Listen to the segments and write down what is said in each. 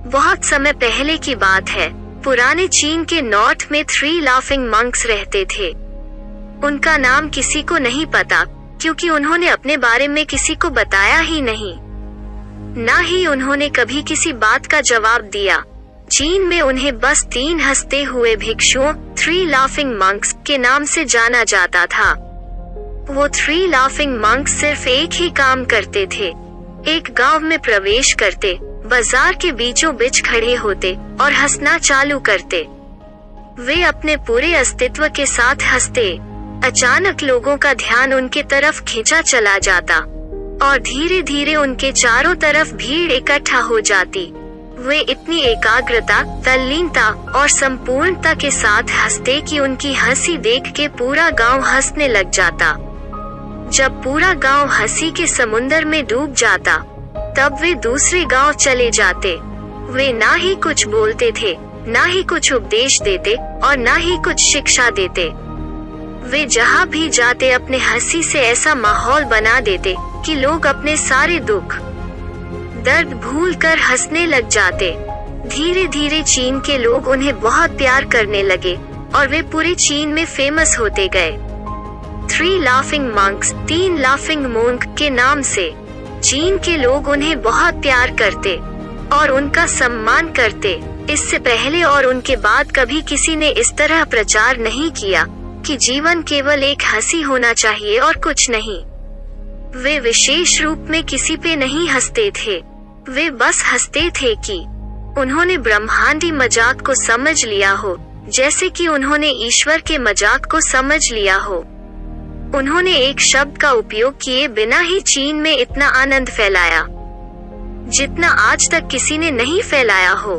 बहुत समय पहले की बात है। पुराने चीन के नॉर्थ में 3 लाफिंग मंक्स रहते थे। उनका नाम किसी को नहीं पता, क्योंकि उन्होंने अपने बारे में किसी को बताया ही नहीं, ना ही उन्होंने कभी किसी बात का जवाब दिया। चीन में उन्हें बस 3 हंसते हुए भिक्षुओं 3 लाफिंग मंक्स के नाम से जाना जाता था। वो 3 लाफिंग मंक्स सिर्फ एक ही काम करते थे। एक गांव में प्रवेश करते, बाजार के बीचों बीच खड़े होते और हंसना चालू करते। वे अपने पूरे अस्तित्व के साथ हंसते। अचानक लोगों का ध्यान उनके तरफ खींचा चला जाता और धीरे धीरे उनके चारों तरफ भीड़ इकट्ठा हो जाती। वे इतनी एकाग्रता, तल्लीनता और संपूर्णता के साथ हंसते कि उनकी हंसी देख के पूरा गांव हंसने लग जाता। जब पूरा गांव हंसी के समुंदर में डूब जाता, तब वे दूसरे गांव चले जाते। वे ना ही कुछ बोलते थे, ना ही कुछ उपदेश देते और ना ही कुछ शिक्षा देते। वे जहाँ भी जाते अपने हंसी से ऐसा माहौल बना देते कि लोग अपने सारे दुख, दर्द भूलकर हंसने लग जाते। धीरे धीरे चीन के लोग उन्हें बहुत प्यार करने लगे और वे पूरे चीन में फेमस होते गए। 3 लाफिंग मंक्स, 3 लाफिंग मोंक के नाम से चीन के लोग उन्हें बहुत प्यार करते और उनका सम्मान करते। इससे पहले और उनके बाद कभी किसी ने इस तरह प्रचार नहीं किया कि जीवन केवल एक हंसी होना चाहिए और कुछ नहीं। वे विशेष रूप में किसी पे नहीं हंसते थे, वे बस हंसते थे कि उन्होंने ब्रह्मांडी मजाक को समझ लिया हो, जैसे कि उन्होंने ईश्वर के मजाक को समझ लिया हो। उन्होंने एक शब्द का उपयोग किए बिना ही चीन में इतना आनंद फैलाया जितना आज तक किसी ने नहीं फैलाया हो।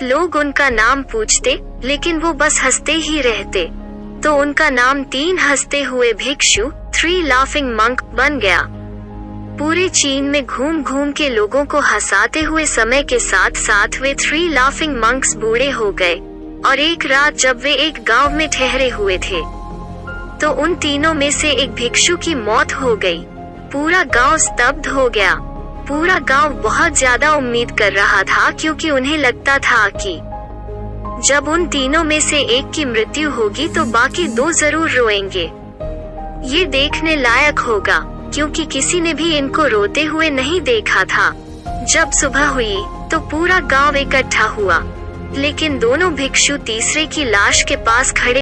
लोग उनका नाम पूछते, लेकिन वो बस हंसते ही रहते। तो उनका नाम 3 हंसते हुए भिक्षु 3 लाफिंग मंक बन गया। पूरे चीन में घूम घूम के लोगों को हंसाते हुए समय के साथ साथ वे 3 लाफिंग मंक्स बूढ़े हो गए और एक रात जब वे एक गांव में ठहरे हुए थे, तो उन तीनों में से एक भिक्षु की मौत हो गई। पूरा गांव स्तब्ध हो गया। पूरा गांव बहुत ज्यादा उम्मीद कर रहा था, क्योंकि उन्हें लगता था कि जब उन तीनों में से एक की मृत्यु होगी तो बाकी 2 जरूर रोएंगे। ये देखने लायक होगा, क्योंकि किसी ने भी इनको रोते हुए नहीं देखा था। जब सुबह हुई तो पूरा गांव इकट्ठा हुआ, लेकिन दोनों भिक्षु तीसरे की लाश के पास खड़े